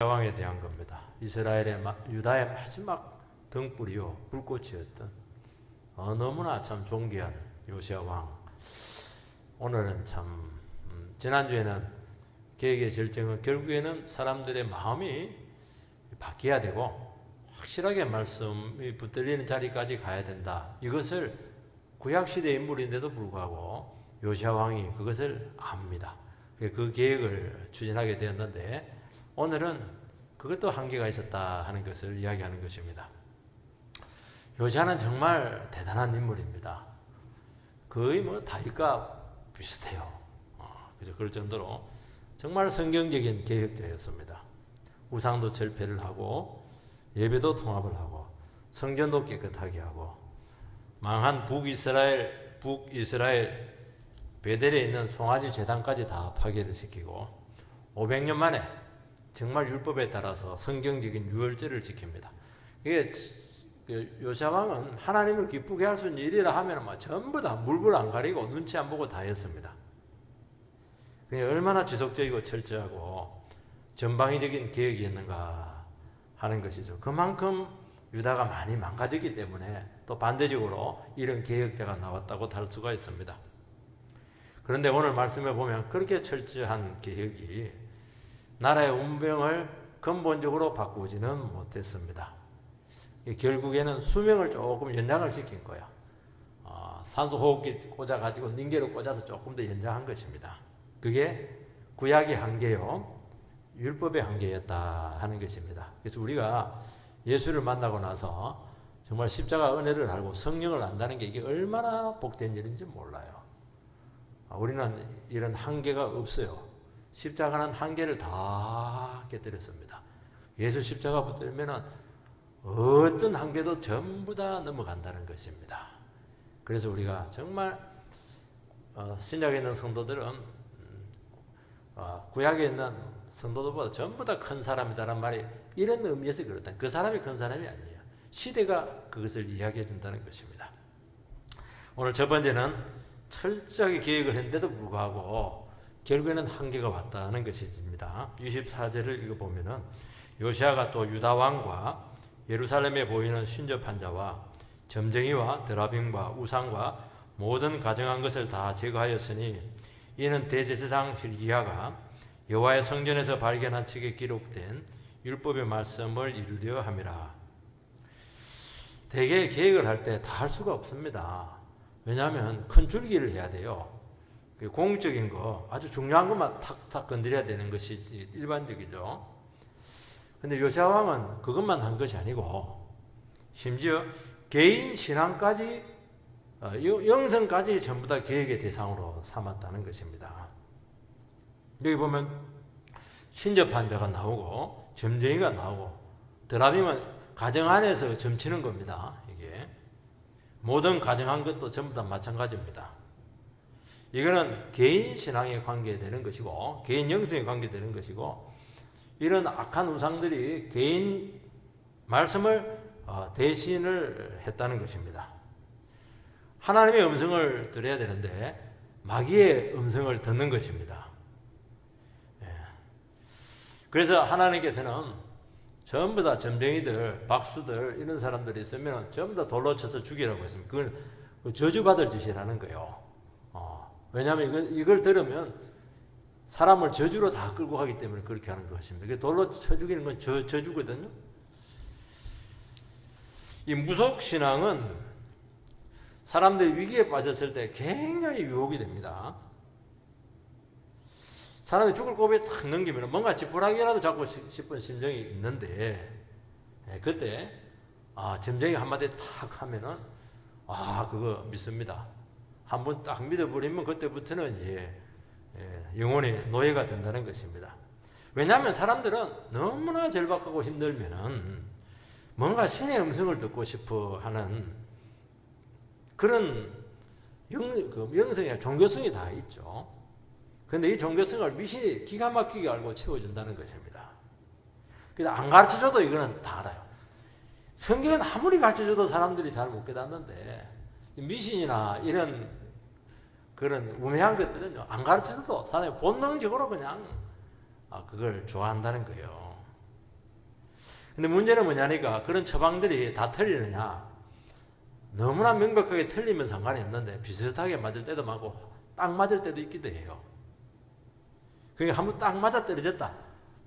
왕에 대한 겁니다. 유다의 마지막 등불이요 불꽃이었던 너무나 참 존귀한 요시야 왕. 오늘은 참 지난주에는 계획의 절정은 결국에는 사람들의 마음이 바뀌어야 되고 확실하게 말씀이 붙들리는 자리까지 가야 된다. 이것을 구약시대의 인물인데도 불구하고 요시야 왕이 그것을 압니다. 그 계획을 추진하게 되었는데 오늘은 그것도 한계가 있었다 하는 것을 이야기하는 것입니다. 요시야는 정말 대단한 인물입니다. 거의 다윗과 비슷해요. 그럴 정도로 정말 성경적인 계획자였습니다. 우상도 절폐를 하고 예배도 통합을 하고 성전도 깨끗하게 하고 망한 북이스라엘 베델에 있는 송아지 제단까지 다 파괴를 시키고 500년 만에 정말 율법에 따라서 성경적인 유월절을 지킵니다. 이게 요시야 왕은 하나님을 기쁘게 할 수 있는 일이라 하면 전부 다 물불 안 가리고 눈치 안 보고 다 했습니다. 얼마나 지속적이고 철저하고 전방위적인 계획이었는가 하는 것이죠. 그만큼 유다가 많이 망가졌기 때문에 또 반대적으로 이런 계획자가 나왔다고 할 수가 있습니다. 그런데 오늘 말씀에 보면 그렇게 철저한 계획이 나라의 운명을 근본적으로 바꾸지는 못했습니다. 결국에는 수명을 조금 연장을 시킨 거야. 산소호흡기 꽂아가지고 닌게로 꽂아서 조금 더 연장한 것입니다. 그게 구약의 한계요, 율법의 한계였다 하는 것입니다. 그래서 우리가 예수를 만나고 나서 정말 십자가 은혜를 알고 성령을 안다는 게 이게 얼마나 복된 일인지 몰라요. 우리는 이런 한계가 없어요. 십자가는 한계를 다 깨뜨렸습니다. 예수 십자가 붙들면 어떤 한계도 전부 다 넘어간다는 것입니다. 그래서 우리가 정말 신약에 있는 성도들은 구약에 있는 성도들보다 전부 다 큰 사람이다라는 말이 이런 의미에서 그렇다. 그 사람이 큰 사람이 아니에요. 시대가 그것을 이야기해 준다는 것입니다. 오늘 첫 번째는 철저하게 계획을 했는데도 불구하고 결국에는 한계가 왔다는 것입니다. 24절을 읽어보면은 요시야가 또 유다 왕과 예루살렘에 보이는 신접한 자와 점쟁이와 드라빔과 우상과 모든 가정한 것을 다 제거하였으니 이는 대제사장 hil기야가 여호와의 성전에서 발견한 책에 기록된 율법의 말씀을 이루려 함이라. 대개 계획을 할 때 다 할 수가 없습니다. 왜냐하면 큰 줄기를 해야 돼요. 공적인 거, 아주 중요한 것만 탁탁 건드려야 되는 것이 일반적이죠. 근데 요시야 왕은 그것만 한 것이 아니고 심지어 개인 신앙까지 영성까지 전부 다 계획의 대상으로 삼았다는 것입니다. 여기 보면 신접한 자가 나오고 점쟁이가 나오고 드라빔은 가정 안에서 점치는 겁니다. 이게 모든 가정한 것도 전부 다 마찬가지입니다. 이거는 개인 신앙에 관계되는 것이고 개인 영성에 관계되는 것이고 이런 악한 우상들이 개인 말씀을 대신을 했다는 것입니다. 하나님의 음성을 들어야 되는데 마귀의 음성을 듣는 것입니다. 그래서 하나님께서는 전부 다 점쟁이들, 박수들 이런 사람들이 있으면 전부 다 돌로 쳐서 죽이라고 했습니다. 그건 저주받을 짓이라는 거예요. 왜냐하면 이걸 들으면 사람을 저주로 다 끌고 가기 때문에 그렇게 하는 것입니다. 돌로 쳐 죽이는 건 저주거든요. 이 무속신앙은 사람들이 위기에 빠졌을 때 굉장히 유혹이 됩니다. 사람이 죽을 고비에 탁 넘기면 뭔가 지푸라기라도 잡고 싶은 심정이 있는데 그때 점쟁이 한마디 탁 하면은 그거 믿습니다. 한번 딱 믿어버리면 그때부터는 이제 영혼의 노예가 된다는 것입니다. 왜냐하면 사람들은 너무나 절박하고 힘들면은 뭔가 신의 음성을 듣고 싶어 하는 그런 영성이나 종교성이 다 있죠. 그런데 이 종교성을 미신이 기가 막히게 알고 채워준다는 것입니다. 그래서 안 가르쳐줘도 이거는 다 알아요. 성경은 아무리 가르쳐줘도 사람들이 잘 못 깨닫는데 미신이나 이런 그런 우매한 것들은요, 안 가르쳐줘도 사람이 본능적으로 그냥 그걸 좋아한다는 거예요. 근데 문제는 뭐냐니까 그런 처방들이 다 틀리느냐. 너무나 명백하게 틀리면 상관이 없는데 비슷하게 맞을 때도 많고 딱 맞을 때도 있기도 해요. 그러니까 한번 딱 맞아 떨어졌다.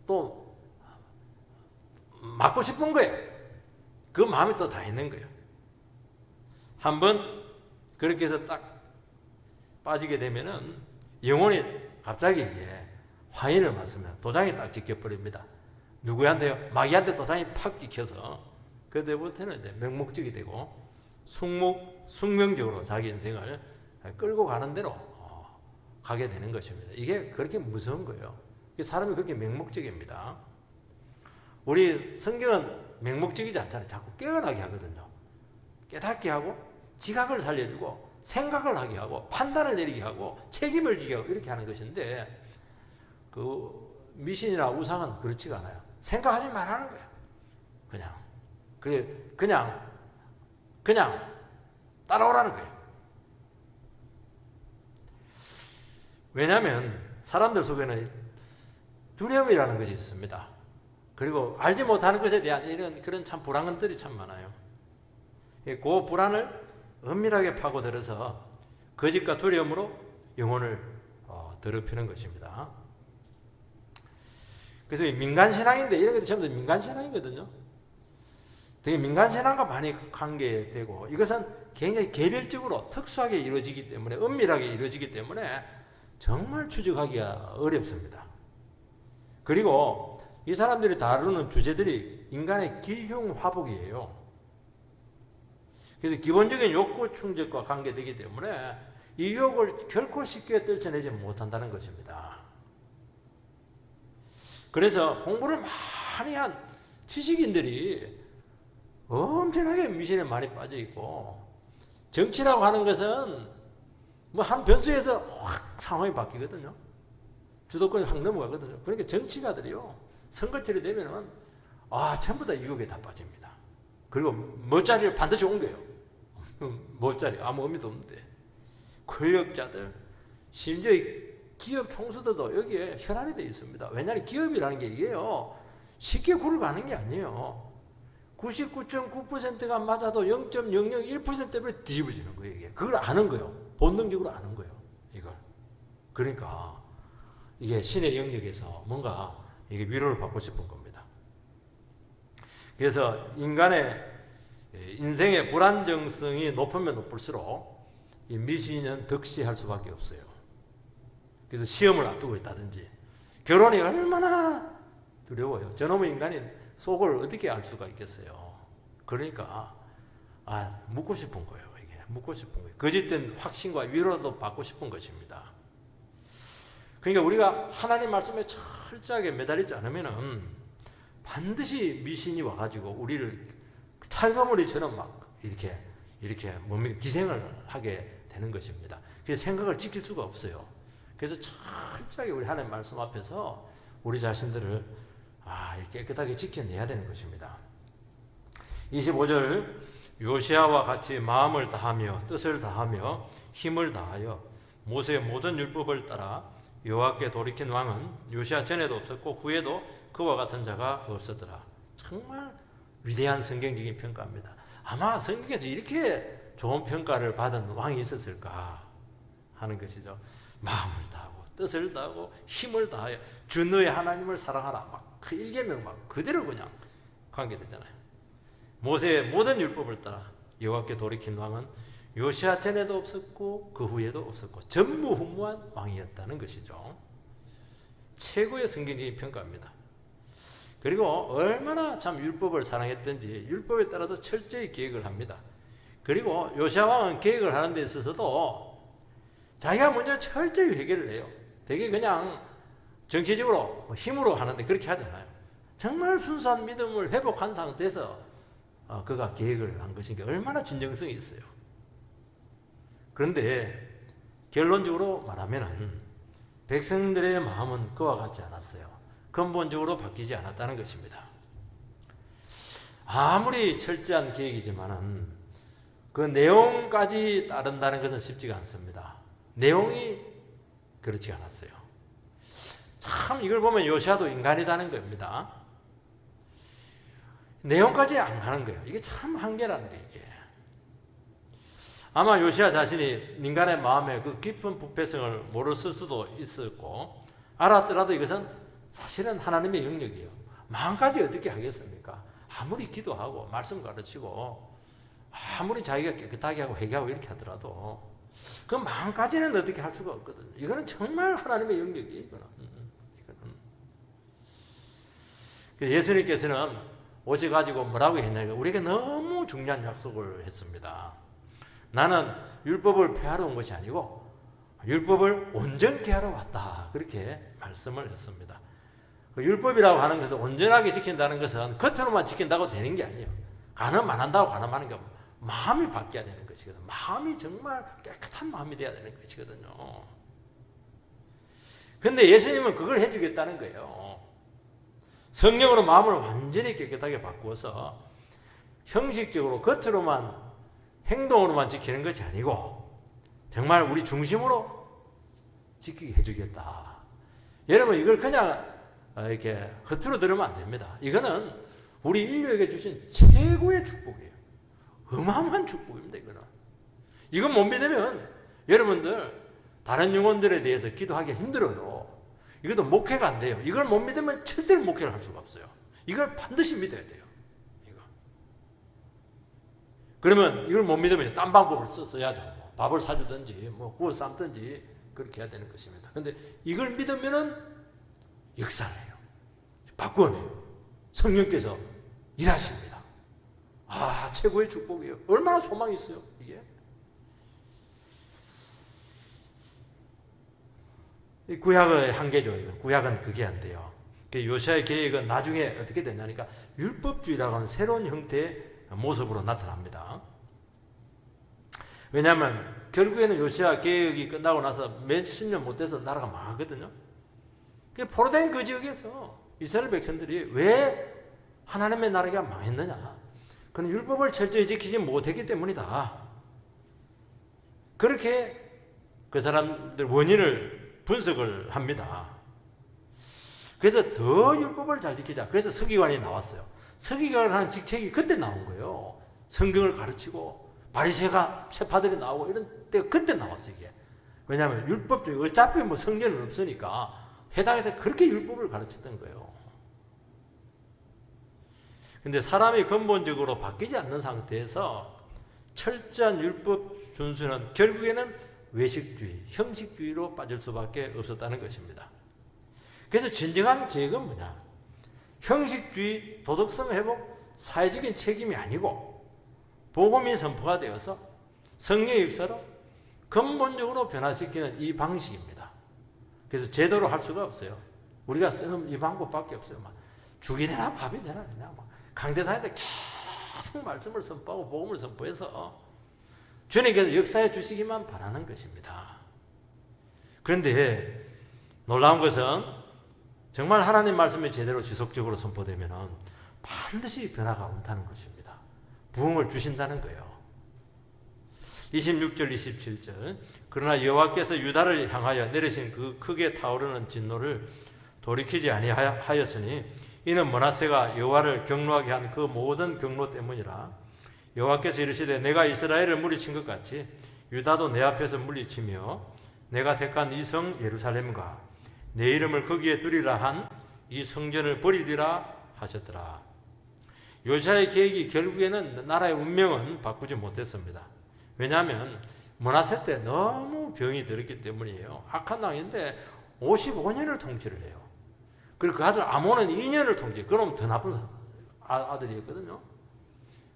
또 맞고 싶은 거예요. 그 마음이 또 다 있는 거예요. 한번 그렇게 해서 딱 빠지게 되면은 영혼이 갑자기 이게 화인을 맞으면 도장이 딱 찍혀버립니다. 누구한테요? 마귀한테 도장이 팍 찍혀서 그때부터는 이제 맹목적이 되고 숙명적으로 자기 인생을 끌고 가는 대로 가게 되는 것입니다. 이게 그렇게 무서운 거예요. 사람이 그렇게 맹목적입니다. 우리 성경은 맹목적이지 않잖아요. 자꾸 깨어나게 하거든요. 깨닫게 하고 지각을 살려주고 생각을 하게 하고 판단을 내리게 하고 책임을 지게 하고 이렇게 하는 것인데 그 미신이나 우상은 그렇지가 않아요. 생각하지 말라는 거예요. 그냥 따라오라는 거예요. 왜냐하면 사람들 속에는 두려움이라는 것이 있습니다. 그리고 알지 못하는 것에 대한 이런 그런 참 불안감들이 참 많아요. 그 불안을 은밀하게 파고들어서 거짓과 두려움으로 영혼을 더럽히는 것입니다. 그래서 민간신앙인데 이런 것도 전부 다 민간신앙이거든요. 되게 민간신앙과 많이 관계되고 이것은 굉장히 개별적으로 특수하게 이루어지기 때문에 은밀하게 이루어지기 때문에 정말 추적하기가 어렵습니다. 그리고 이 사람들이 다루는 주제들이 인간의 기흉화복이에요. 그래서 기본적인 욕구 충족과 관계되기 때문에 이 유혹을 결코 쉽게 떨쳐내지 못한다는 것입니다. 그래서 공부를 많이 한 지식인들이 엄청나게 미신에 많이 빠져 있고 정치라고 하는 것은 뭐 한 변수에서 확 상황이 바뀌거든요. 주도권이 확 넘어가거든요. 그러니까 정치가들이요 선거철이 되면은 전부 다 유혹에 다 빠집니다. 그리고 멋자리를 반드시 옮겨요. 멋자리 아무 의미도 없는데 권력자들 심지어 기업 총수들도 여기에 혈안이 되어 있습니다. 왜냐하면 기업이라는 게 이게요 쉽게 굴을 가는 게 아니에요. 99.9%가 맞아도 0.001% 때문에 뒤집어지는 거예요. 이게. 그걸 아는 거예요. 본능적으로 아는 거예요. 이걸. 그러니까 이게 신의 영역에서 뭔가 이게 위로를 받고 싶은 겁니다. 그래서 인간의 인생의 불안정성이 높으면 높을수록 이 미신은 득시할 수밖에 없어요. 그래서 시험을 앞두고 있다든지 결혼이 얼마나 두려워요. 저놈의 인간이 속을 어떻게 알 수가 있겠어요. 그러니까 묻고 싶은 거예요. 이게 묻고 싶은 거예요. 거짓된 확신과 위로도 받고 싶은 것입니다. 그러니까 우리가 하나님 말씀에 철저하게 매달리지 않으면은 반드시 미신이 와가지고 우리를 찰가머리처럼 막 이렇게 뭡니까 기생을 하게 되는 것입니다. 그래서 생각을 지킬 수가 없어요. 그래서 철저하게 우리 하나님 말씀 앞에서 우리 자신들을 깨끗하게 지켜내야 되는 것입니다. 25절 요시아와 같이 마음을 다하며 뜻을 다하며 힘을 다하여 모세의 모든 율법을 따라 여호와께 돌이킨 왕은 요시아 전에도 없었고 후에도 그와 같은 자가 없었더라. 정말 위대한 성경적인 평가입니다. 아마 성경에서 이렇게 좋은 평가를 받은 왕이 있었을까 하는 것이죠. 마음을 다하고 뜻을 다하고 힘을 다하여 주 너의 하나님을 사랑하라. 막 그 일계명 막 그대로 그냥 관계되잖아요. 모세의 모든 율법을 따라 여호와께 돌이킨 왕은 요시아 전에도 없었고 그 후에도 없었고 전무후무한 왕이었다는 것이죠. 최고의 성경적인 평가입니다. 그리고 얼마나 참 율법을 사랑했던지 율법에 따라서 철저히 계획을 합니다. 그리고 요시아 왕은 계획을 하는 데 있어서도 자기가 먼저 철저히 회개를 해요. 되게 그냥 정치적으로 힘으로 하는데 그렇게 하잖아요. 정말 순수한 믿음을 회복한 상태에서 그가 계획을 한 것이니까 얼마나 진정성이 있어요. 그런데 결론적으로 말하면 백성들의 마음은 그와 같지 않았어요. 근본적으로 바뀌지 않았다는 것입니다. 아무리 철저한 계획이지만은 그 내용까지 따른다는 것은 쉽지가 않습니다. 내용이 그렇지 않았어요. 참 이걸 보면 요시아도 인간이라는 겁니다. 내용까지 안 가는 거예요. 이게 참 한계라는 게 이게. 아마 요시야 자신이 민간의 마음에 그 깊은 부패성을 모르실 수도 있었고 알았더라도 이것은 사실은 하나님의 영역이에요. 마음까지 어떻게 하겠습니까? 아무리 기도하고 말씀 가르치고 아무리 자기가 깨끗하게 하고 회개하고 이렇게 하더라도 그 마음까지는 어떻게 할 수가 없거든요. 이거는 정말 하나님의 영역이에요. 이거는. 예수님께서는 오셔가지고 뭐라고 했냐면 우리에게 너무 중요한 약속을 했습니다. 나는 율법을 폐하러 온 것이 아니고 율법을 온전케 하러 왔다. 그렇게 말씀을 했습니다. 그 율법이라고 하는 것은 온전하게 지킨다는 것은 겉으로만 지킨다고 되는 게 아니에요. 가늠 안 한다고 가늠하는 게 마음이 바뀌어야 되는 것이거든요. 마음이 정말 깨끗한 마음이 돼야 되는 것이거든요. 그런데 예수님은 그걸 해주겠다는 거예요. 성령으로 마음을 완전히 깨끗하게 바꾸어서 형식적으로 겉으로만 행동으로만 지키는 것이 아니고 정말 우리 중심으로 지키게 해주겠다. 여러분 이걸 그냥 이렇게 겉으로 들으면 안 됩니다. 이거는 우리 인류에게 주신 최고의 축복이에요. 어마어마한 축복입니다. 이건 못 믿으면 여러분들 다른 영혼들에 대해서 기도하기 힘들어요. 이것도 목회가 안 돼요. 이걸 못 믿으면 절대로 목회를 할 수가 없어요. 이걸 반드시 믿어야 돼요. 이거. 그러면 이걸 못 믿으면 딴 방법을 써야죠. 뭐 밥을 사주든지 뭐 구워 삶든지 그렇게 해야 되는 것입니다. 그런데 이걸 믿으면은 역사해요. 바꾸어내요. 성령께서 일하십니다. 아, 최고의 축복이에요. 얼마나 소망이 있어요, 이게. 구약의 한계죠. 구약은 그게 안 돼요. 요시아의 계획은 나중에 어떻게 되냐니까 율법주의라고 하는 새로운 형태의 모습으로 나타납니다. 왜냐하면 결국에는 요시아 계획이 끝나고 나서 몇십 년 못 돼서 나라가 망하거든요. 포로된 그 지역에서 이스라엘 백성들이 왜 하나님의 나라가 망했느냐? 그는 율법을 철저히 지키지 못했기 때문이다. 그렇게 그 사람들 원인을 분석을 합니다. 그래서 더 율법을 잘 지키자. 그래서 서기관이 나왔어요. 서기관을 하는 직책이 그때 나온 거예요. 성경을 가르치고 바리새가 세파들이 나오고 이런 때가 그때 나왔어요. 이게. 왜냐하면 율법 중에 어차피 뭐 성경은 없으니까 해당해서 그렇게 율법을 가르쳤던 거예요. 근데 사람이 근본적으로 바뀌지 않는 상태에서 철저한 율법 준수는 결국에는 외식주의, 형식주의로 빠질 수밖에 없었다는 것입니다. 그래서 진정한 계획은 뭐냐? 형식주의, 도덕성 회복, 사회적인 책임이 아니고 복음이 선포가 되어서 성령의 역사로 근본적으로 변화시키는 이 방식입니다. 그래서 제대로 할 수가 없어요. 우리가 쓰는 이 방법밖에 없어요. 막 죽이 되나 밥이 되나 그냥 막 강대상에서 계속 말씀을 선포하고 복음을 선포해서 주님께서 역사해 주시기만 바라는 것입니다. 그런데 놀라운 것은 정말 하나님 말씀이 제대로 지속적으로 선포되면 반드시 변화가 온다는 것입니다. 부흥을 주신다는 거예요. 26절 27절 그러나 여호와께서 유다를 향하여 내리신 그 크게 타오르는 진노를 돌이키지 아니하였으니 이는 므낫세가 여호와를 경노하게 한 그 모든 경노 때문이라. 여호와께서 이르시되 내가 이스라엘을 물리친 것 같이 유다도 내 앞에서 물리치며 내가 택한 이 성 예루살렘과 내 이름을 거기에 두리라 한 이 성전을 버리리라 하셨더라. 요시아의 계획이 결국에는 나라의 운명은 바꾸지 못했습니다. 왜냐하면 므낫세 때 너무 병이 들었기 때문이에요. 악한 왕인데 55년을 통치를 해요. 그리고 그 아들 아몬은 2년을 통치. 그럼 더 나쁜 아들이었거든요.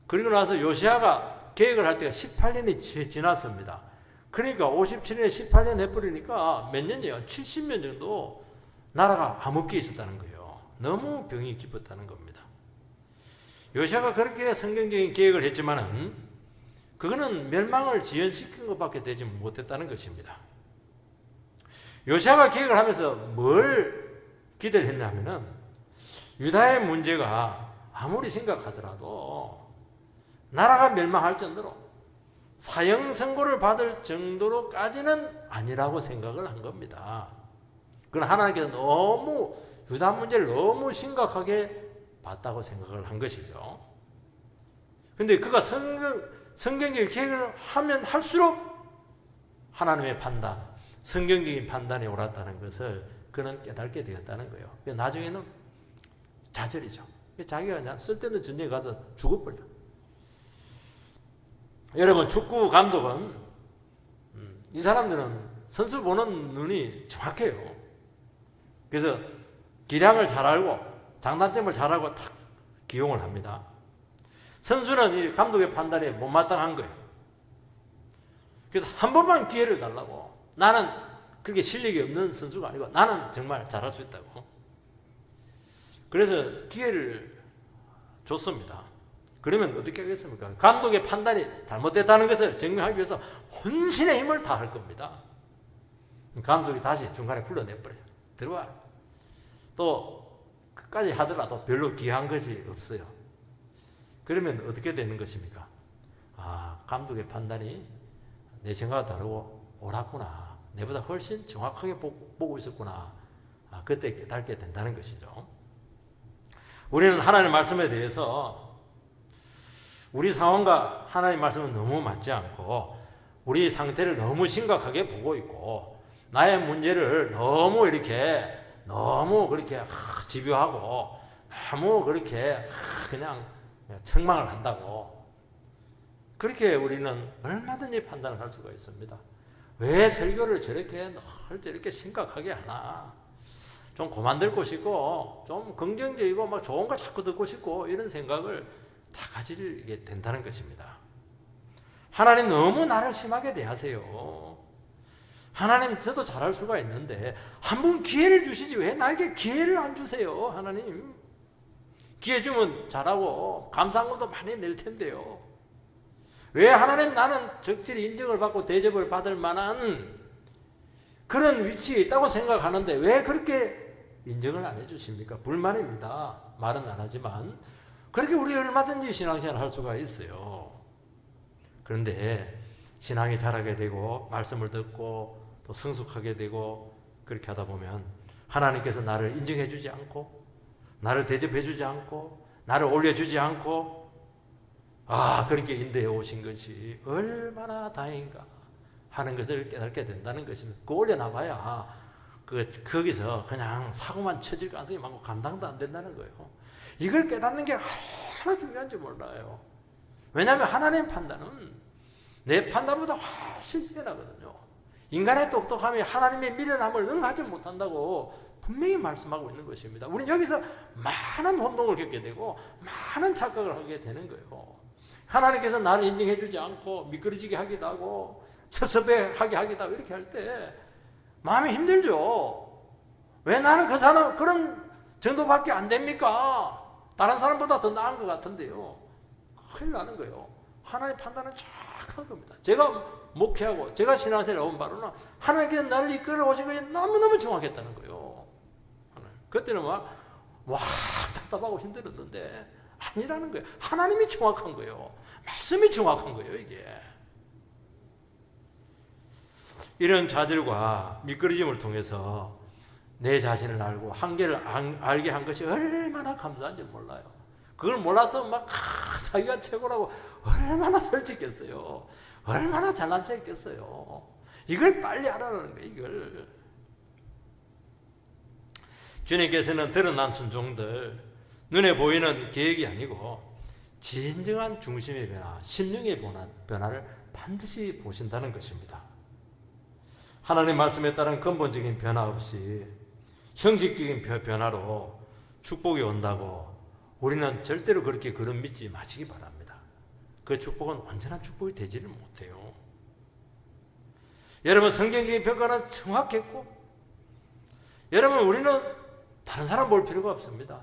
그리고 나서 요시아가 계획을 할 때가 18년이 지났습니다. 그러니까 57년에 18년 해버리니까 몇 년이에요? 70년 정도 나라가 암흑기에 있었다는 거예요. 너무 병이 깊었다는 겁니다. 요시아가 그렇게 성경적인 계획을 했지만은 그거는 멸망을 지연시킨 것밖에 되지 못했다는 것입니다. 요시아가 계획을 하면서 뭘 기대를 했냐면은 유다의 문제가 아무리 심각하더라도 나라가 멸망할 정도로 사형 선고를 받을 정도로까지는 아니라고 생각을 한 겁니다. 그러나 하나님께서 너무 유다 문제를 너무 심각하게 봤다고 생각을 한 것이죠. 근데 그가 성경적인 계획을 하면 할수록 하나님의 판단, 성경적인 판단이 옳았다는 것을 그는 깨닫게 되었다는 거예요. 나중에는 좌절이죠. 자기가 그냥 쓸데없는 전쟁에 가서 죽어버려. 여러분, 축구 감독은 이 사람들은 선수 보는 눈이 정확해요. 그래서 기량을 잘 알고 장단점을 잘 알고 탁 기용을 합니다. 선수는 이 감독의 판단에 못마땅한 거예요. 그래서 한 번만 기회를 달라고. 나는 그렇게 실력이 없는 선수가 아니고 나는 정말 잘할 수 있다고. 그래서 기회를 줬습니다. 그러면 어떻게 하겠습니까? 감독의 판단이 잘못됐다는 것을 증명하기 위해서 혼신의 힘을 다할 겁니다. 감독이 다시 중간에 불러내버려요. 들어와. 또 끝까지 하더라도 별로 귀한 것이 없어요. 그러면 어떻게 되는 것입니까? 아, 감독의 판단이 내 생각과 다르고 옳았구나. 내보다 훨씬 정확하게 보고 있었구나. 아, 그때 깨닫게 된다는 것이죠. 우리는 하나님의 말씀에 대해서 우리 상황과 하나님의 말씀은 너무 맞지 않고 우리 상태를 너무 심각하게 보고 있고 나의 문제를 너무 그렇게 집요하고 너무 그렇게 그냥 책망을 한다고 그렇게 우리는 얼마든지 판단을 할 수가 있습니다. 왜 설교를 저렇게 심각하게 하나? 좀 그만 듣고 싶고 좀 긍정적이고 막 좋은 거 자꾸 듣고 싶고 이런 생각을 다 가지게 된다는 것입니다. 하나님 너무 나를 심하게 대하세요. 하나님 저도 잘할 수가 있는데 한 번 기회를 주시지 왜 나에게 기회를 안 주세요? 하나님 기회 주면 잘하고 감사함도 많이 낼 텐데요. 왜 하나님 나는 적절히 인정을 받고 대접을 받을 만한 그런 위치에 있다고 생각하는데 왜 그렇게 인정을 안 해주십니까? 불만입니다. 말은 안 하지만 그렇게 우리 얼마든지 신앙생활 할 수가 있어요. 그런데 신앙이 자라게 되고 말씀을 듣고 또 성숙하게 되고 그렇게 하다 보면 하나님께서 나를 인정해 주지 않고 나를 대접해 주지 않고 나를 올려주지 않고 그렇게 인도해 오신 것이 얼마나 다행인가 하는 것을 깨닫게 된다는 것입니다. 그 올려놔봐야 거기서 그냥 사고만 쳐질 가능성이 많고 감당도 안 된다는 거예요. 이걸 깨닫는 게 얼마나 중요한지 몰라요. 왜냐하면 하나님 판단은 내 판단보다 훨씬 뛰어나거든요. 인간의 똑똑함이 하나님의 미련함을 능하지 못한다고 분명히 말씀하고 있는 것입니다. 우리는 여기서 많은 혼동을 겪게 되고 많은 착각을 하게 되는 거예요. 하나님께서 나를 인정해 주지 않고 미끄러지게 하기도 하고 섭섭해하게 하기도 하고 이렇게 할 때 마음이 힘들죠. 왜 나는 그 사람 그런 정도밖에 안 됩니까? 다른 사람보다 더 나은 것 같은데요. 큰일 나는 거예요. 하나님의 판단은 정확한 겁니다. 제가 목회하고 제가 신앙생활을 해온 바로는 하나님께서 나를 이끌어 오신 것이 너무너무 정확했다는 거예요. 그때는 막 답답하고 힘들었는데 아니라는 거예요. 하나님이 정확한 거예요. 말씀이 정확한 거예요, 이게. 이런 좌절과 미끄러짐을 통해서 내 자신을 알고 한계를 알게 한 것이 얼마나 감사한지 몰라요. 그걸 몰라서 막 자기가 최고라고 얼마나 솔직했어요. 얼마나 잘난 척했겠어요. 이걸 빨리 알아라는 거예요, 이걸. 주님께서는 드러난 순종들, 눈에 보이는 계획이 아니고 진정한 중심의 변화, 심령의 변화를 반드시 보신다는 것입니다. 하나님 말씀에 따른 근본적인 변화 없이 형식적인 변화로 축복이 온다고 우리는 절대로 그렇게 그런 믿지 마시기 바랍니다. 그 축복은 온전한 축복이 되지를 못해요. 여러분, 성경적인 평가는 정확했고 여러분, 우리는 다른 사람 볼 필요가 없습니다.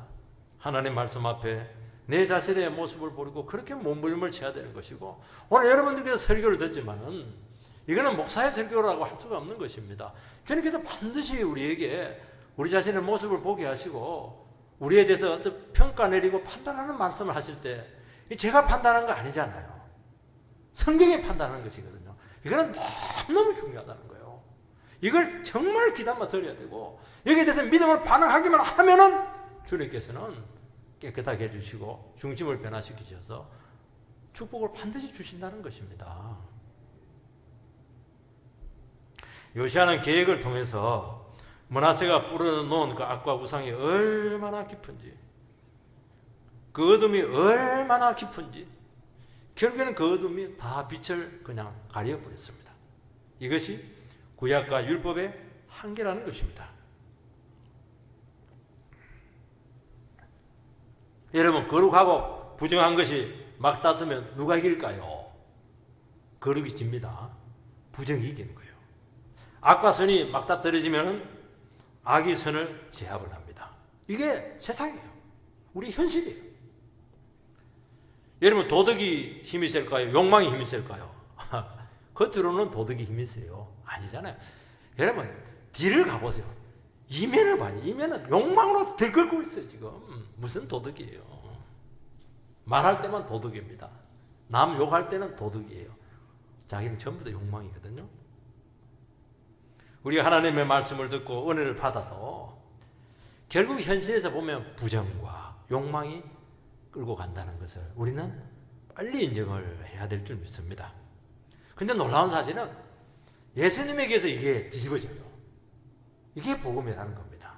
하나님 말씀 앞에 내 자신의 모습을 버리고 그렇게 몸부림을 쳐야 되는 것이고, 오늘 여러분들께서 설교를 듣지만은 이거는 목사의 설교라고 할 수가 없는 것입니다. 주님께서 반드시 우리에게 우리 자신의 모습을 보게 하시고 우리에 대해서 어떤 평가 내리고 판단하는 말씀을 하실 때 제가 판단한 거 아니잖아요. 성경이 판단하는 것이거든요. 이거는 너무너무 중요하다는 거예요. 이걸 정말 귀담아 들어야 되고 여기에 대해서 믿음을 반응하기만 하면은 주님께서는 깨끗하게 해주시고 중심을 변화시키셔서 축복을 반드시 주신다는 것입니다. 요시아는 계획을 통해서 므낫세가 뿌려놓은 그 악과 우상이 얼마나 깊은지, 그 어둠이 얼마나 깊은지, 결국에는 그 어둠이 다 빛을 그냥 가려버렸습니다. 이것이 구약과 율법의 한계라는 것입니다. 여러분, 거룩하고 부정한 것이 막 다투면 누가 이길까요? 거룩이 집니다. 부정이 이기는 거예요. 악과 선이 막 다투어지면 악이 선을 제압을 합니다. 이게 세상이에요. 우리 현실이에요. 여러분, 도덕이 힘이 셀까요? 욕망이 힘이 셀까요? 겉으로는 도덕이 힘이 세요. 아니잖아요. 여러분, 뒤를 가보세요. 이면을 봐요. 이면은 욕망으로 들끓고 있어요. 지금 무슨 도덕이에요? 말할 때만 도덕입니다. 남 욕할 때는 도덕이에요. 자기는 전부 다 욕망이거든요. 우리가 하나님의 말씀을 듣고 은혜를 받아도 결국 현실에서 보면 부정과 욕망이 끌고 간다는 것을 우리는 빨리 인정을 해야 될 줄 믿습니다. 근데 놀라운 사실은 예수님에게서 이게 뒤집어져요. 이게 복음이라는 겁니다.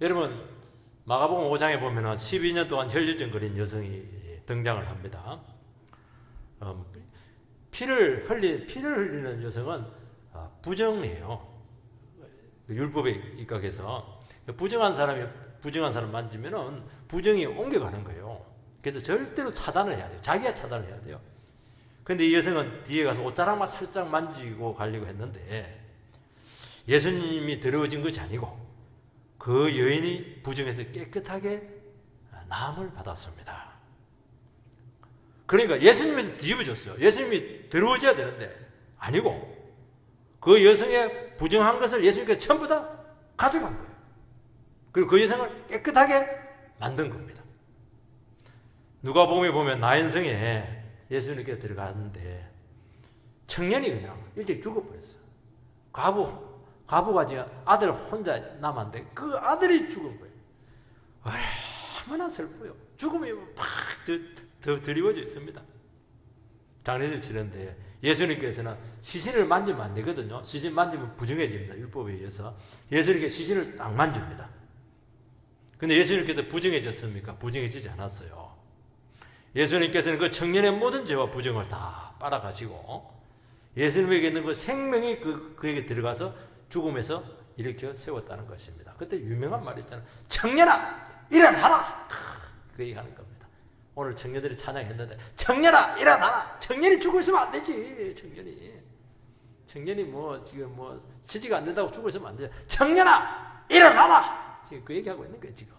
여러분, 마가복음 5장에 보면 12년 동안 혈류증 걸린 여성이 등장을 합니다. 피를 흘리는 여성은 부정이에요. 율법에 입각해서 부정한 사람 만지면은 부정이 옮겨가는 거예요. 그래서 절대로 차단을 해야 돼요. 자기가 차단을 해야 돼요. 근데 이 여성은 뒤에 가서 옷자락만 살짝 만지고 가려고 했는데 예수님이 더러워진 것이 아니고 그 여인이 부정해서 깨끗하게 나음을 받았습니다. 그러니까 예수님에서 뒤집어졌어요. 예수님이 더러워져야 되는데 아니고 그 여성의 부정한 것을 예수님께서 전부 다 가져간 거예요. 그리고 그 여성을 깨끗하게 만든 겁니다. 누가복음에 보면 나인성에 예수님께서 들어갔는데 청년이 그냥 일찍 죽어버렸어요. 과부가 지금 아들 혼자 남았는데 그 아들이 죽은 거예요. 얼마나 슬퍼요. 죽음이 팍 드리워져 있습니다. 장례를 치는데 예수님께서는 시신을 만지면 안 되거든요. 시신 만지면 부정해집니다. 율법에 의해서. 예수님께서 시신을 딱 만집니다. 근데 예수님께서 부정해졌습니까? 부정해지지 않았어요. 예수님께서는 그 청년의 모든 죄와 부정을 다 빨아가시고 예수님에게 있는 그 생명이 그에게 들어가서 죽음에서 일으켜 세웠다는 것입니다. 그때 유명한 말이 있잖아요. 청년아 일어나라. 그 얘기하는 겁니다. 오늘 청년들이 찬양했는데 청년아 일어나라. 청년이 죽어 있으면 안 되지. 청년이 뭐 지금 뭐 취지가 안 된다고 죽어 있으면 안 되지. 청년아 일어나라. 지금 그 얘기하고 있는 거예요. 지금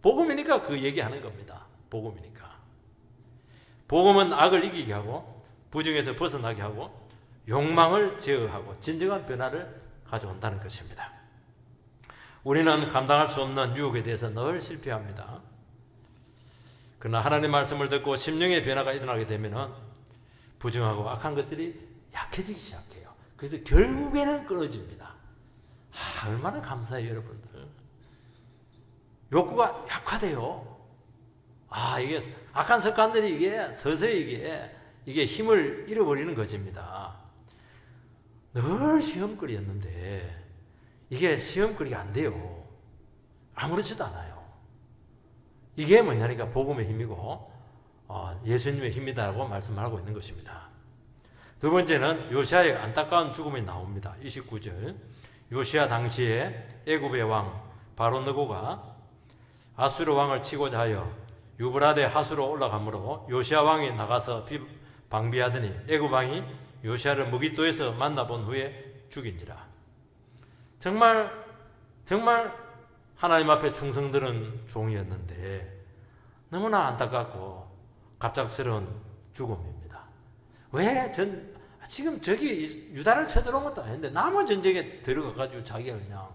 복음이니까 그 얘기하는 겁니다. 복음이니까. 복음은 악을 이기게 하고 부정에서 벗어나게 하고 욕망을 제어하고 진정한 변화를 가져온다는 것입니다. 우리는 감당할 수 없는 유혹에 대해서 늘 실패합니다. 그러나 하나님의 말씀을 듣고 심령의 변화가 일어나게 되면 부정하고 악한 것들이 약해지기 시작해요. 그래서 결국에는 끊어집니다. 얼마나 감사해요, 여러분들. 욕구가 약화돼요. 이게 악한 습관들이 이게 서서히 이게 힘을 잃어버리는 것입니다. 늘 시험거리였는데 이게 시험거리가 안 돼요. 아무렇지도 않아요. 이게 뭐냐니까 복음의 힘이고 예수님의 힘이다라고 말씀하고 있는 것입니다. 두 번째는 요시아의 안타까운 죽음이 나옵니다. 29절. 요시아 당시에 애굽의 왕 바로느고가 아수르 왕을 치고자 하여 유브라데 하수로 올라가므로 요시아 왕이 나가서 방비하더니 애굽 왕이 요시아를 무기토에서 만나본 후에 죽이니라. 정말 하나님 앞에 충성들은 종이었는데 너무나 안타깝고 갑작스러운 죽음입니다. 왜 지금 저기 유다를 쳐들어온 것도 아닌데 남은 전쟁에 들어가가지고 자기가 그냥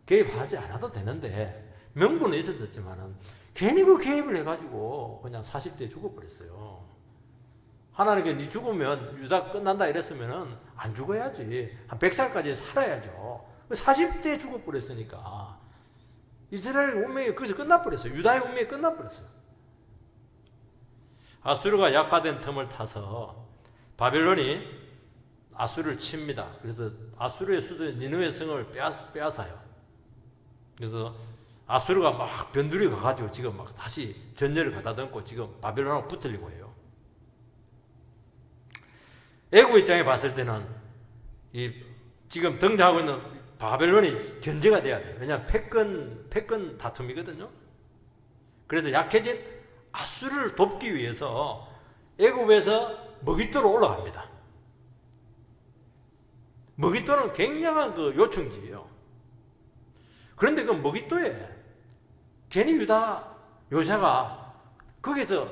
개입하지 않아도 되는데 명분은 있었지만은 괜히 그 개입을 해가지고 그냥 40대에 죽어버렸어요. 하나님께 네 죽으면 유다 끝난다 이랬으면은 안 죽어야지. 한 100살까지 살아야죠. 40대에 죽어버렸으니까 이스라엘의 운명이 거기서 끝나버렸어요. 유다의 운명이 끝나버렸어요. 아수르가 약화된 틈을 타서 바벨론이 아수르를 칩니다. 그래서 아수르의 수도인 니느웨 성을 빼앗아요. 그래서 아수르가 막 변두리 가가지고 지금 막 다시 전열을 가다듬고 지금 바벨론하고 붙으려고 해요. 애국 입장에 봤을 때는 이 지금 등장하고 있는 바벨론이 견제가 돼야 돼요. 왜냐하면 패권 다툼이거든요. 그래서 약해진 아수르를 돕기 위해서 애굽에서 머깃도로 올라갑니다. 머깃도는 굉장한 그 요충지예요. 그런데 그 머깃도에 괜히 유다 요새가 거기서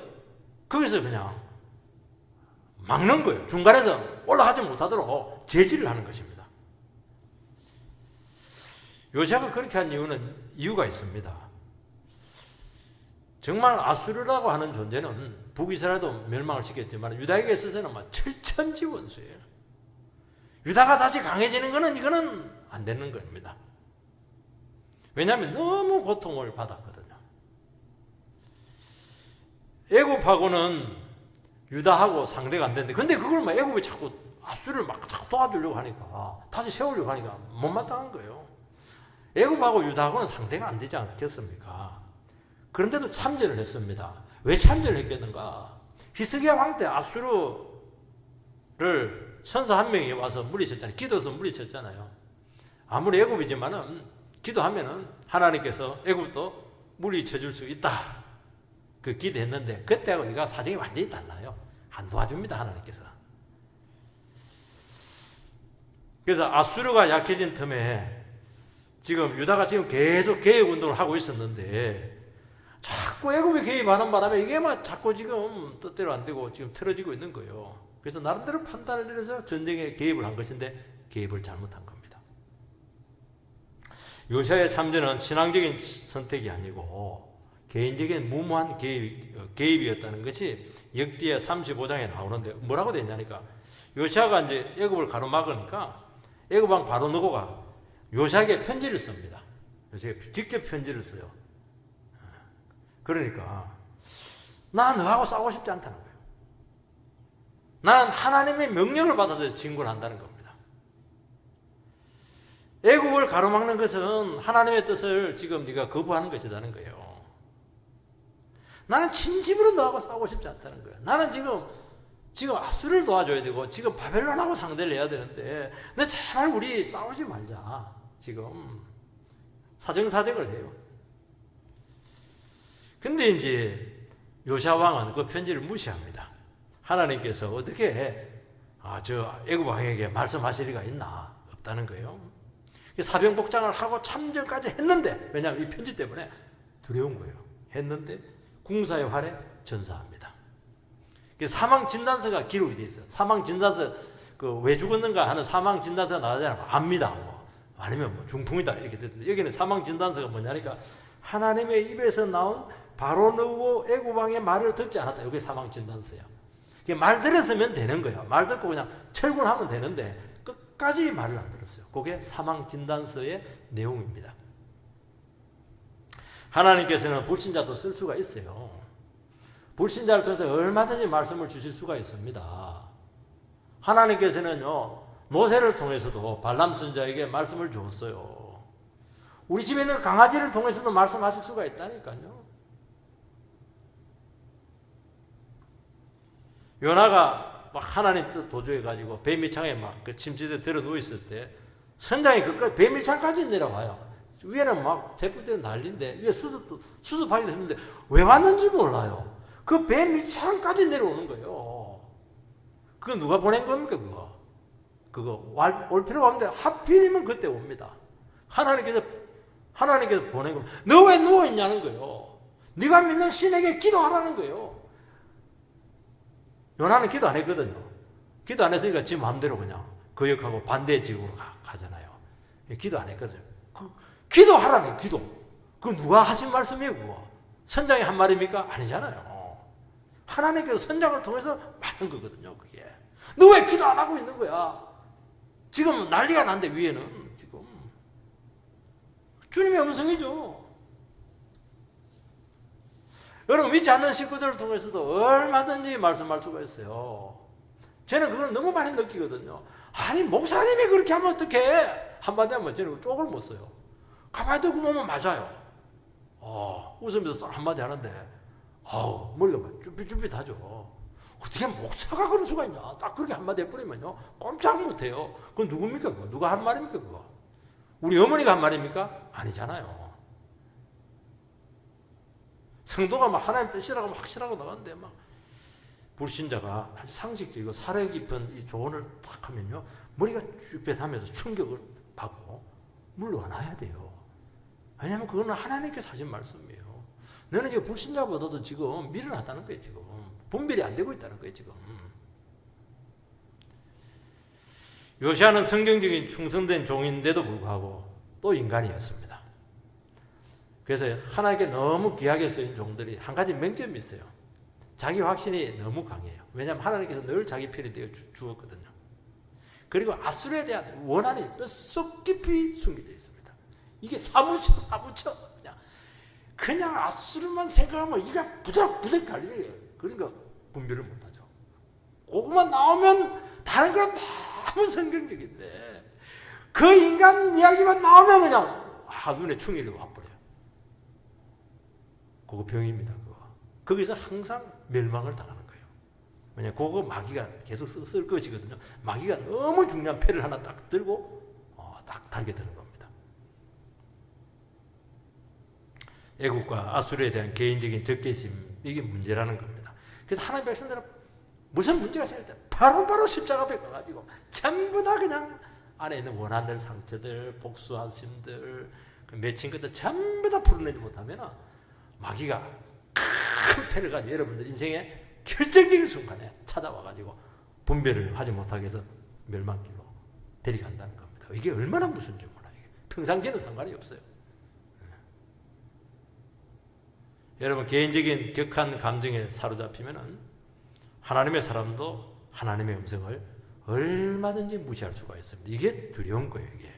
그냥 막는 거예요. 중간에서 올라가지 못하도록 제지를 하는 것입니다. 요새가 그렇게 한 이유가 있습니다. 정말 아수르라고 하는 존재는 북이스라엘도 멸망을 시켰지만 유다에게 있어서는 막 철천지원수예요. 유다가 다시 강해지는 거는 이거는 안 되는 겁니다. 왜냐하면 너무 고통을 받았거든요. 애굽하고는 유다하고 상대가 안 되는데 근데 그걸 막 애굽이 자꾸 아수르를 막 자꾸 도와주려고 하니까 다시 세우려고 하니까 못마땅한 거예요. 애굽하고 유다하고는 상대가 안 되지 않겠습니까? 그런데도 참전을 했습니다. 왜 참전을 했겠는가? 히스기야 왕 때 아수르를 선사 한 명이 와서 물리쳤잖아요. 기도해서 물리쳤잖아요. 아무리 애굽이지만은 기도하면은 하나님께서 애굽도 물리쳐줄 수 있다. 그 기도했는데 그때하고 이가 사정이 완전히 달라요. 안 도와줍니다. 하나님께서. 그래서 아수르가 약해진 틈에 지금 유다가 지금 계속 개혁 운동을 하고 있었는데 자꾸 애굽이 개입하는 바람에 이게 막 자꾸 지금 뜻대로 안 되고 지금 틀어지고 있는 거예요. 그래서 나름대로 판단을 내려서 전쟁에 개입을 한 것인데 개입을 잘못한 겁니다. 요시아의 참전은 신앙적인 선택이 아니고 개인적인 무모한 개입이었다는 것이 역대하 35장에 나오는데 뭐라고 되어 있냐니까 요시아가 이제 애굽을 가로막으니까 애굽 왕 바로느고가 요시아에게 편지를 씁니다. 요시아가 직접 편지를 써요. 그러니까 나 너하고 싸우고 싶지 않다는 거예요. 난 하나님의 명령을 받아서 진군을 한다는 겁니다. 애굽을 가로막는 것은 하나님의 뜻을 지금 네가 거부하는 것이라는 거예요. 나는 진심으로 너하고 싸우고 싶지 않다는 거예요. 나는 지금 아수르를 도와줘야 되고 지금 바벨론하고 상대를 해야 되는데 너 제발 우리 싸우지 말자. 지금 사정사정을 해요. 근데 이제 요시아 왕은 그 편지를 무시합니다. 하나님께서 어떻게 저 애굽 왕에게 말씀하실 리가 있나? 없다는 거예요. 사병복장을 하고 참전까지 했는데 왜냐하면 이 편지 때문에 두려운 거예요. 했는데 궁사의 활에 전사합니다. 사망 진단서가 기록이 돼 있어요. 사망 진단서 왜 죽었는가 하는 사망 진단서가 나오잖아요. 압니다. 아니면 중풍이다 이렇게 됐는데 여기는 사망 진단서가 뭐냐니까 하나님의 입에서 나온 바로느고 애굽 왕의 말을 듣지 않았다. 이게 사망 진단서야. 말 들었으면 되는 거야. 말 듣고 그냥 철군하면 되는데 끝까지 말을 안 들었어요. 그게 사망 진단서의 내용입니다. 하나님께서는 불신자도 쓸 수가 있어요. 불신자를 통해서 얼마든지 말씀을 주실 수가 있습니다. 하나님께서는요 모세를 통해서도 발람 선지자에게 말씀을 주었어요. 우리 집에 있는 강아지를 통해서도 말씀하실 수가 있다니까요. 요나가 막 하나님 뜻 도주해가지고 뱀이창에 막 그 침실에 들어 누워 있을 때 선장이 그까지 뱀이창까지 내려와요. 위에는 막 태풍 난리인데 위에 수습하기도 했는데 왜 왔는지 몰라요. 그 뱀이창까지 내려오는 거예요. 그거 누가 보낸 겁니까 그거 올 필요가 없는데 하필이면 그때 옵니다. 하나님께서 보낸 겁니다. 너 왜 누워있냐는 거예요. 네가 믿는 신에게 기도하라는 거예요. 요나는 기도 안 했거든요. 기도 안 했으니까 지 마음대로 그냥 거역하고 반대 지역으로 가잖아요. 기도 안 했거든요. 기도하라네, 기도. 그거 누가 하신 말씀이에요, 그거? 선장이 한 말입니까? 아니잖아요. 하나님께서 선장을 통해서 말한 거거든요, 그게. 너 왜 기도 안 하고 있는 거야? 지금 난리가 난데, 위에는. 지금. 주님의 음성이죠. 여러분 믿지 않는 식구들을 통해서도 얼마든지 말씀할 수가 있어요. 저는 그걸 너무 많이 느끼거든요. 아니 목사님이 그렇게 하면 어떡해? 한마디 하면 저는 쪽을 못 써요. 가만히 듣고 보면 맞아요. 웃으면서 한마디 하는데 머리가 막 쭈삣쭈삣하죠. 어떻게 목사가 그럴 수가 있냐? 딱 그렇게 한마디 해버리면요 꼼짝 못해요. 그건 누굽니까? 그거? 누가 한 말입니까? 그거? 우리 어머니가 한 말입니까? 아니잖아요. 성도가 막 하나님 뜻이라고 막 확신하고 나갔는데 막 불신자가 아주 상식적이고 사려 깊은 이 조언을 탁 하면요 머리가 쭈삣하면서 충격을 받고 물러나야 돼요. 왜냐하면 그거는 하나님께서 하신 말씀이에요. 너는 이거 불신자보다도 지금 미련하다는 거예요. 지금 분별이 안 되고 있다는 거예요. 지금 요시아는 성경적인 충성된 종인데도 불구하고 또 인간이었습니다. 그래서 하나님께 너무 귀하게 쓰인 종들이 한 가지 맹점이 있어요. 자기 확신이 너무 강해요. 왜냐하면 하나님께서 늘 자기 편이 되어 주었거든요. 그리고 아수르에 대한 원한이 뼛속 깊이 숨겨져 있습니다. 이게 사무쳐 그냥 아수르만 생각하면 이게 부득부득 갈려요. 그러니까 분별을 못하죠. 그것만 나오면 다른 건 너무 성경적인데 그 인간 이야기만 나오면 그냥 눈에 충혈이 와버려요. 그거 병입니다. 그거. 거기서 항상 멸망을 당하는 거예요. 왜냐하면 그거 마귀가 계속 쓸 것이거든요. 마귀가 너무 중요한 패를 하나 딱 들고 딱 달게 되는 겁니다. 애국과 아수르에 대한 개인적인 적개심 이게 문제라는 겁니다. 그래서 하나님 백성들은 무슨 문제가 생길 때 바로바로 십자가 앞에 가가지고 전부 다 그냥 안에 있는 원한들, 상처들, 복수하심들, 맺힌 것들 전부 다 풀어내지 못하면 마귀가 큰 패를 가지고 여러분들 인생의 결정적인 순간에 찾아와가지고 분별을 하지 못하게 해서 멸망길로 데려간다는 겁니다. 이게 얼마나 무슨 죄구나. 평상시에는 상관이 없어요. 여러분 개인적인 격한 감정에 사로잡히면은 하나님의 사람도 하나님의 음성을 얼마든지 무시할 수가 있습니다. 이게 두려운 거예요. 이게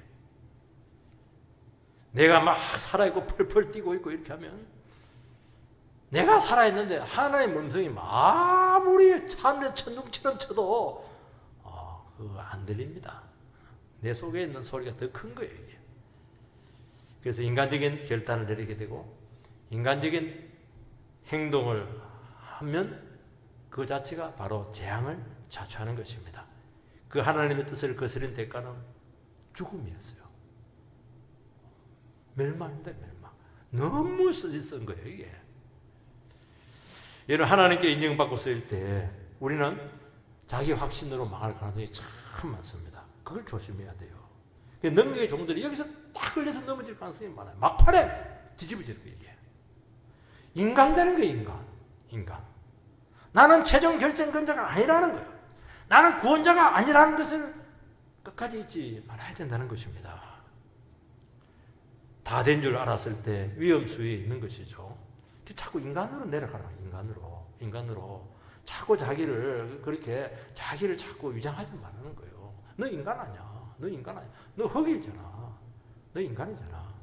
내가 막 살아있고 펄펄 뛰고 있고 이렇게 하면 내가 살아있는데 하나님의 음성이 아무리 하늘에 천둥처럼 쳐도 그거 안 들립니다. 내 속에 있는 소리가 더 큰 거예요. 이게. 그래서 인간적인 결단을 내리게 되고 인간적인 행동을 하면 그 자체가 바로 재앙을 자초하는 것입니다. 그 하나님의 뜻을 거스린 대가는 죽음이었어요. 멸망입니다. 멸망. 너무 쓴 거예요. 이게. 여러분 하나님께 인정받고 쓰일 때 우리는 자기 확신으로 망할 가능성이 참 많습니다. 그걸 조심해야 돼요. 능력의 종들이 여기서 딱 걸려서 넘어질 가능성이 많아요. 막판에 뒤집어지는 거예요. 이게. 인간이라는 거예요. 인간. 나는 최종 결정권자가 아니라는 거예요. 나는 구원자가 아니라는 것을 끝까지 잊지 말아야 된다는 것입니다. 다 된 줄 알았을 때 위험수위에 있는 것이죠. 자꾸 인간으로 내려가라. 인간으로 자꾸 자기를 자꾸 위장하지 말라는 거예요. 너 인간 아니야. 너 흙이잖아. 너 인간이잖아.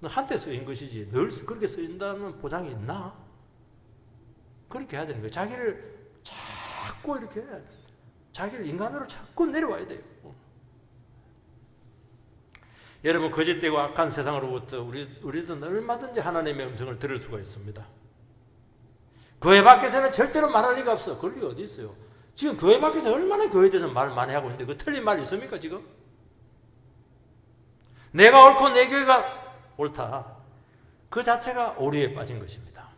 너 한때 쓰인 것이지 늘 그렇게 쓰인다는 보장이 있나? 그렇게 해야 되는 거예요. 자기를 인간으로 자꾸 내려와야 돼요. 여러분 거짓되고 악한 세상으로부터 우리도 얼마든지 하나님의 음성을 들을 수가 있습니다. 교회 밖에서는 절대로 말할 리가 없어. 그럴 리가 어디 있어요. 지금 교회 밖에서 얼마나 교회에 대해서 말 많이 하고 있는데 그 틀린 말 있습니까 지금? 내가 옳고 내 교회가 옳다. 그 자체가 오류에 빠진 것입니다.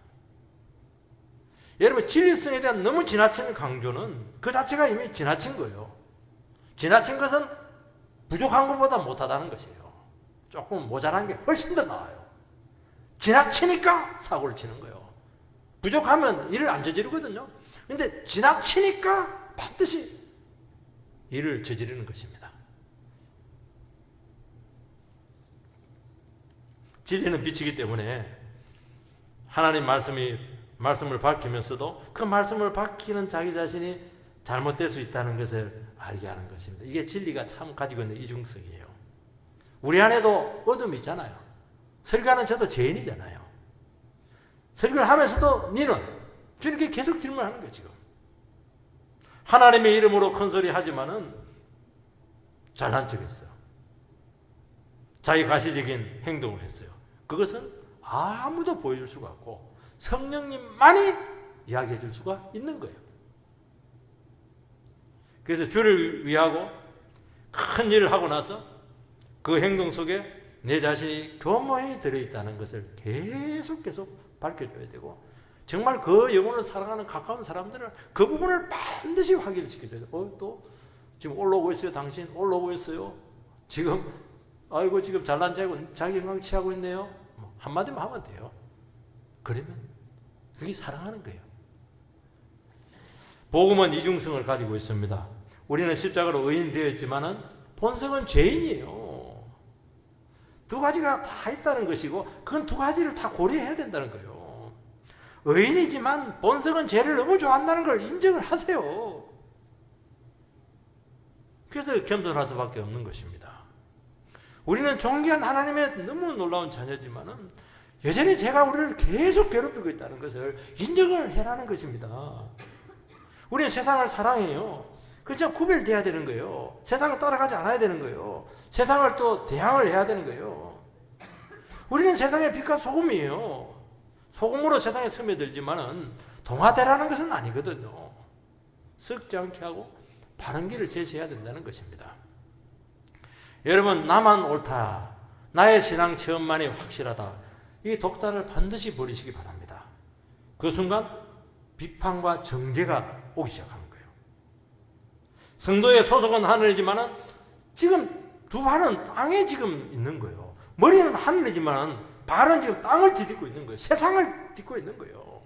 여러분 진리성에 대한 너무 지나친 강조는 그 자체가 이미 지나친 거예요. 지나친 것은 부족한 것보다 못하다는 것이에요. 조금 모자란 게 훨씬 더 나아요. 지나치니까 사고를 치는 거예요. 부족하면 일을 안 저지르거든요. 그런데 지나치니까 반드시 일을 저지르는 것입니다. 진리는 빛이기 때문에 하나님 말씀을 밝히면서도 그 말씀을 밝히는 자기 자신이 잘못될 수 있다는 것을 알게 하는 것입니다. 이게 진리가 참 가지고 있는 이중성이에요. 우리 안에도 어둠이 있잖아요. 설교하는 저도 죄인이잖아요. 설교를 하면서도 니는 주님께 계속 질문하는 거예요. 지금 하나님의 이름으로 큰 소리 하지만은 잘난 척했어요. 자기 가시적인 행동을 했어요. 그것은 아무도 보여줄 수가 없고 성령님만이 이야기해 줄 수가 있는 거예요. 그래서 주를 위하고 큰 일을 하고 나서 그 행동 속에 내 자신이 교모에 들어있다는 것을 계속 밝혀줘야 되고, 정말 그 영혼을 사랑하는 가까운 사람들은 그 부분을 반드시 확인시켜줘야 돼요. 또 지금 올라오고 있어요. 당신 올라오고 있어요. 지금 아이고 지금 잘난 체하고 자기 영광 취하고 있네요. 한마디만 하면 돼요. 그러면 그게 사랑하는 거예요. 복음은 이중성을 가지고 있습니다. 우리는 십자가로 의인되어 있지만은 본성은 죄인이에요. 두 가지가 다 있다는 것이고, 그건 두 가지를 다 고려해야 된다는 거예요. 의인이지만 본성은 죄를 너무 좋아한다는 걸 인정을 하세요. 그래서 겸손할 수밖에 없는 것입니다. 우리는 존귀한 하나님의 너무 놀라운 자녀지만은 여전히 죄가 우리를 계속 괴롭히고 있다는 것을 인정을 해라는 것입니다. 우리는 세상을 사랑해요. 그렇죠? 구별돼야 되는 거예요. 세상을 따라가지 않아야 되는 거예요. 세상을 또 대항을 해야 되는 거예요. 우리는 세상의 빛과 소금이에요. 소금으로 세상에 스며들지만은 동화되라는 것은 아니거든요. 썩지 않게 하고 바른 길을 제시해야 된다는 것입니다. 여러분, 나만 옳다, 나의 신앙 체험만이 확실하다, 이 독단을 반드시 버리시기 바랍니다. 그 순간 비판과 정죄가 오기 시작하는 거예요. 성도의 소속은 하늘이지만은 지금 두 발은 땅에 지금 있는 거예요. 머리는 하늘이지만 발은 지금 땅을 디딛고 있는 거예요. 세상을 딛고 있는 거예요.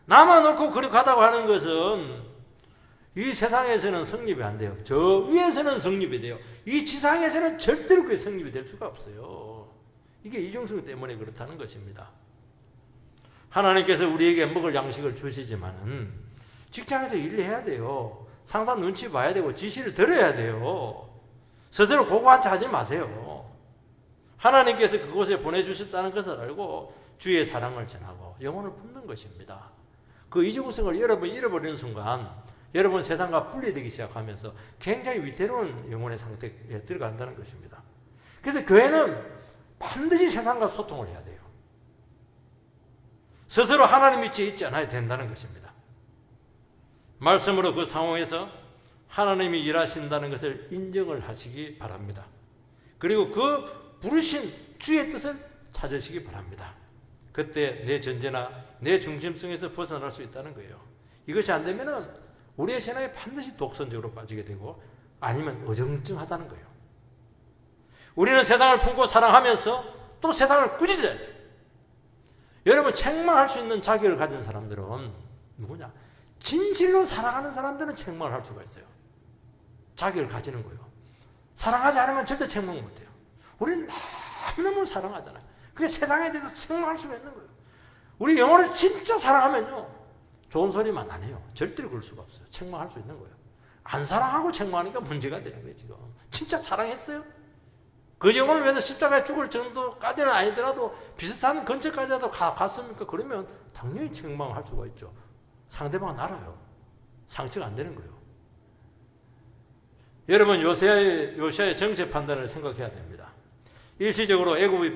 나만 옳고 거룩하다고 하는 것은 이 세상에서는 성립이 안 돼요. 저 위에서는 성립이 돼요. 이 지상에서는 절대로 그게 성립이 될 수가 없어요. 이게 이중성 때문에 그렇다는 것입니다. 하나님께서 우리에게 먹을 양식을 주시지만은 직장에서 일을 해야 돼요. 상사 눈치 봐야 되고 지시를 들어야 돼요. 스스로 고고한 척 하지 마세요. 하나님께서 그곳에 보내주셨다는 것을 알고 주의 사랑을 전하고 영혼을 품는 것입니다. 그 이중성을 여러분 잃어버리는 순간 여러분 세상과 분리되기 시작하면서 굉장히 위태로운 영혼의 상태에 들어간다는 것입니다. 그래서 교회는 반드시 세상과 소통을 해야 돼요. 스스로 하나님 위치에 있지 않아야 된다는 것입니다. 말씀으로 그 상황에서 하나님이 일하신다는 것을 인정을 하시기 바랍니다. 그리고 그 부르신 주의 뜻을 찾으시기 바랍니다. 그때 내 전제나 내 중심성에서 벗어날 수 있다는 거예요. 이것이 안 되면은 우리의 신앙이 반드시 독선적으로 빠지게 되고 아니면 어정쩡하다는 거예요. 우리는 세상을 품고 사랑하면서 또 세상을 꾸짖어야 돼요. 여러분, 책망할 수 있는 자격을 가진 사람들은 누구냐? 진실로 사랑하는 사람들은 책망을 할 수가 있어요. 자격을 가지는 거예요. 사랑하지 않으면 절대 책망 못해요. 우리는 너무너무 사랑하잖아요. 그게 세상에 대해서 책망할 수가 있는 거예요. 우리 영혼을 진짜 사랑하면요, 좋은 소리만 안 해요. 절대로 그럴 수가 없어요. 책망할 수 있는 거예요. 안 사랑하고 책망하니까 문제가 되는 거예요. 지금 진짜 사랑했어요? 그 영혼을 위해서 십자가에 죽을 정도까지는 아니더라도 비슷한 근처까지라도 갔습니까? 그러면 당연히 책망할 수가 있죠. 상대방은 알아요. 상처가 안 되는 거예요. 여러분, 요시아의 정세 판단을 생각해야 됩니다. 일시적으로 애굽의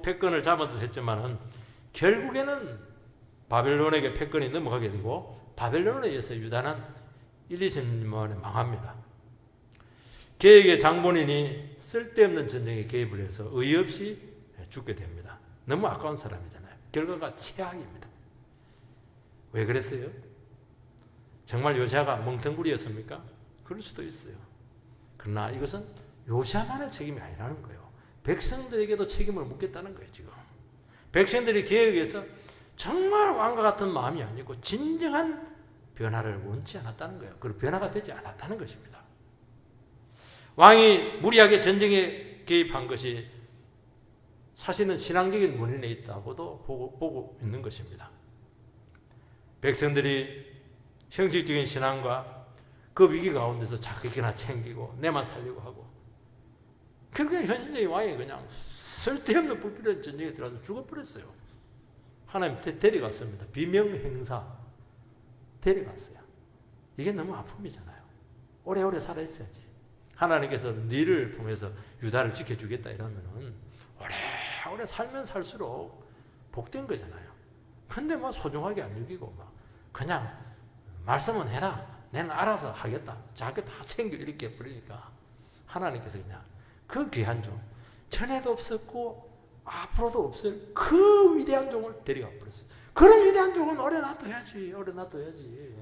패권을 잡아도 했지만은 결국에는 바벨론에게 패권이 넘어가게 되고 바벨론에 의해서 유다는 1, 20년 만에 망합니다. 계획의 장본인이 쓸데없는 전쟁에 개입을 해서 의의 없이 죽게 됩니다. 너무 아까운 사람이잖아요. 결과가 최악입니다. 왜 그랬어요? 정말 요시아가 멍텅구리였습니까? 그럴 수도 있어요. 그러나 이것은 요시아만의 책임이 아니라는 거예요. 백성들에게도 책임을 묻겠다는 거예요. 지금 백성들이 계획에서 정말 왕과 같은 마음이 아니고 진정한 변화를 원치 않았다는 거예요. 그리고 변화가 되지 않았다는 것입니다. 왕이 무리하게 전쟁에 개입한 것이 사실은 신앙적인 원인에 있다고도 보고 있는 것입니다. 백성들이 형식적인 신앙과 그 위기 가운데서 자기나 챙기고 내만 살려고 하고, 결국에 현실적인 왕이 그냥 쓸데없는 불필요한 전쟁에 들어가서 죽어버렸어요. 하나님 데려갔습니다. 비명행사 데려갔어요. 이게 너무 아픔이잖아요. 오래오래 살아있어야지. 하나님께서 너를 통해서 유다를 지켜주겠다 이러면은 오래오래 살면 살수록 복된 거잖아요. 근데 뭐 소중하게 안 여기고 막 그냥 말씀은 해라. 내는 알아서 하겠다. 자기 다 챙겨 이렇게 버리니까 하나님께서 그냥 그 귀한 종, 전에도 없었고 앞으로도 없을 그 위대한 종을 데려가 버렸어요. 그런 위대한 종은 오래 놔둬야지. 오래 놔둬야지.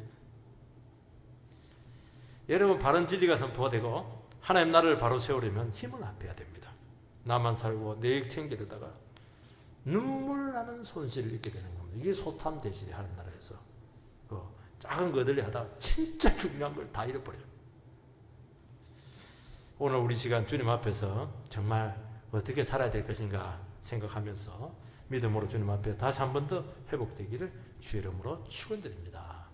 여러분 바른 진리가 선포가 되고 하나님 나라를 바로 세우려면 힘을 합해야 됩니다. 나만 살고 내 일 챙기려다가 눈물 나는 손실을 입게 되는 겁니다. 이게 소탐 대신에 하나님 나라에서 그 작은 거들이 하다가 진짜 중요한 걸 다 잃어버려요. 오늘 우리 시간 주님 앞에서 정말 어떻게 살아야 될 것인가 생각하면서 믿음으로 주님 앞에 다시 한 번 더 회복되기를 주의 이름으로 축원드립니다.